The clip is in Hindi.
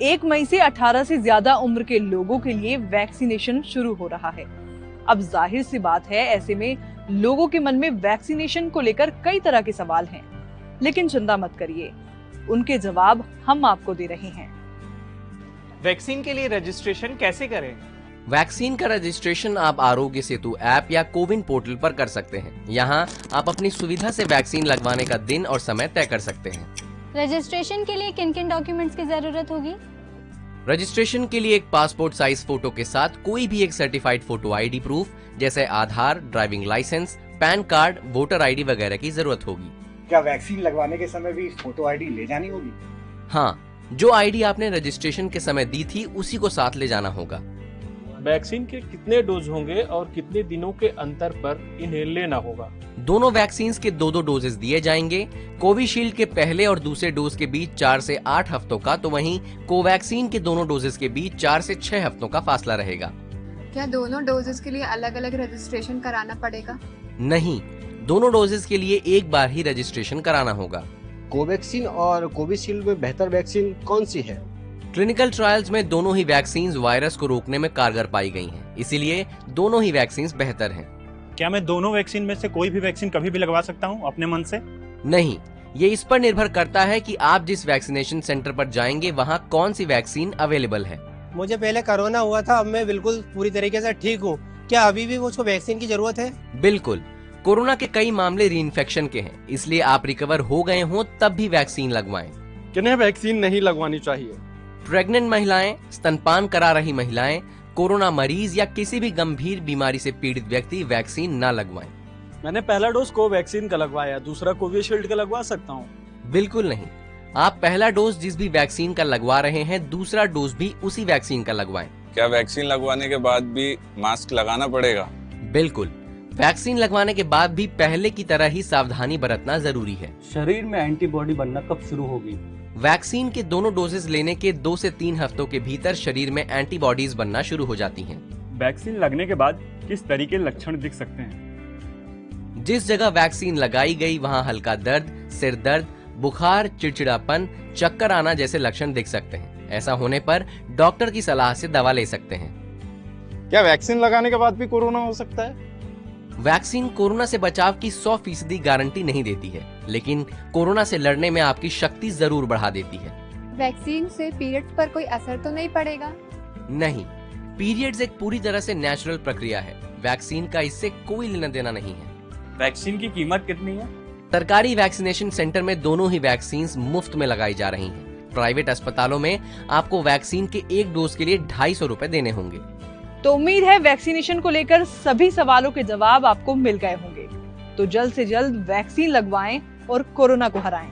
1 मई से 18 से ज्यादा उम्र के लोगों के लिए वैक्सीनेशन शुरू हो रहा है। अब जाहिर सी बात है, ऐसे में लोगों के मन में वैक्सीनेशन को लेकर कई तरह के सवाल हैं, लेकिन चिंता मत करिए, उनके जवाब हम आपको दे रहे हैं। वैक्सीन के लिए रजिस्ट्रेशन कैसे करें? वैक्सीन का रजिस्ट्रेशन आप आरोग्य सेतु ऐप या कोविन पोर्टल पर कर सकते हैं। यहाँ आप अपनी सुविधा से वैक्सीन लगवाने का दिन और समय तय कर सकते हैं। रजिस्ट्रेशन के लिए किन किन डॉक्यूमेंट्स की जरूरत होगी? रजिस्ट्रेशन के लिए एक पासपोर्ट साइज फोटो के साथ कोई भी एक सर्टिफाइड फोटो आईडी प्रूफ जैसे Aadhaar, driving licence, PAN card, voter ID वगैरह की जरूरत होगी। क्या वैक्सीन लगवाने के समय भी फोटो आईडी ले जानी होगी? हाँ, जो आईडी आपने रजिस्ट्रेशन के समय दी थी उसी को साथ ले जाना होगा। वैक्सीन के कितने डोज होंगे और कितने दिनों के अंतर पर इन्हें लेना होगा? दोनों वैक्सीन के 2 डोजेस दिए जाएंगे। कोविशील्ड के पहले और दूसरे डोज के बीच 4 से 8 हफ्तों का, तो वहीं कोवैक्सीन के दोनों डोजेस के बीच 4 से 6 हफ्तों का फासला रहेगा। क्या दोनों डोजेस के लिए अलग अलग रजिस्ट्रेशन कराना पड़ेगा? नहीं, दोनों डोजेस के लिए एक बार ही रजिस्ट्रेशन कराना होगा। कोवैक्सीन और कोविशील्ड में बेहतर वैक्सीन कौन सी है? क्लिनिकल ट्रायल्स में दोनों ही वैक्सीन वायरस को रोकने में कारगर पाई गई हैं, इसीलिए दोनों ही वैक्सीन बेहतर हैं। क्या मैं दोनों वैक्सीन में से कोई भी वैक्सीन कभी भी लगवा सकता हूं अपने मन से? नहीं, ये इस पर निर्भर करता है कि आप जिस वैक्सीनेशन सेंटर पर जाएंगे वहाँ कौन सी वैक्सीन अवेलेबल है। मुझे पहले कोरोना हुआ था, अब मैं बिल्कुल पूरी तरीके से ठीक हूँ। क्या अभी भी मुझको वैक्सीन की जरूरत है? बिल्कुल, कोरोना के कई मामले रीइंफेक्शन के हैं, इसलिए आप रिकवर हो गए हों तब भी वैक्सीन लगवाएं। किन्हें वैक्सीन नहीं लगवानी चाहिए? प्रेग्नेंट महिलाएं, स्तनपान करा रही महिलाएं, कोरोना मरीज या किसी भी गंभीर बीमारी से पीड़ित व्यक्ति वैक्सीन न लगवाएं। मैंने पहला डोज कोवैक्सीन का लगवाया, दूसरा कोविशील्ड का लगवा सकता हूँ? बिल्कुल नहीं, आप पहला डोज जिस भी वैक्सीन का लगवा रहे हैं, दूसरा डोज भी उसी वैक्सीन का लगवाएं। क्या वैक्सीन लगवाने के बाद भी मास्क लगाना पड़ेगा? बिल्कुल, वैक्सीन लगवाने के बाद भी पहले की तरह ही सावधानी बरतना जरूरी है। शरीर में एंटीबॉडी बनना कब शुरू होगी? वैक्सीन के दोनों डोजेस लेने के 2 से 3 हफ्तों के भीतर शरीर में एंटीबॉडीज बनना शुरू हो जाती हैं। वैक्सीन लगने के बाद किस तरीके लक्षण दिख सकते हैं? जिस जगह वैक्सीन लगाई गई वहां हल्का दर्द, सिर दर्द, बुखार, चिड़चिड़ापन, चक्कर आना जैसे लक्षण दिख सकते हैं। ऐसा होने पर डॉक्टर की सलाह से दवा ले सकते हैं। क्या वैक्सीन लगाने के बाद भी कोरोना हो सकता है? वैक्सीन कोरोना से बचाव की 100% गारंटी नहीं देती है, लेकिन कोरोना से लड़ने में आपकी शक्ति जरूर बढ़ा देती है। वैक्सीन से पीरियड्स पर कोई असर तो नहीं पड़ेगा? नहीं, पीरियड्स एक पूरी तरह से नेचुरल प्रक्रिया है। वैक्सीन का इससे कोई लेना देना नहीं है। वैक्सीन की कीमत कितनी है? सरकारी वैक्सीनेशन सेंटर में दोनों ही वैक्सीन मुफ्त में लगाई जा रही हैं। प्राइवेट अस्पतालों में आपको वैक्सीन के एक डोज के लिए 250 रुपए देने होंगे। तो उम्मीद है वैक्सीनेशन को लेकर सभी सवालों के जवाब आपको मिल गए होंगे। तो जल्द से जल्द वैक्सीन लगवाएं और कोरोना को हराएं।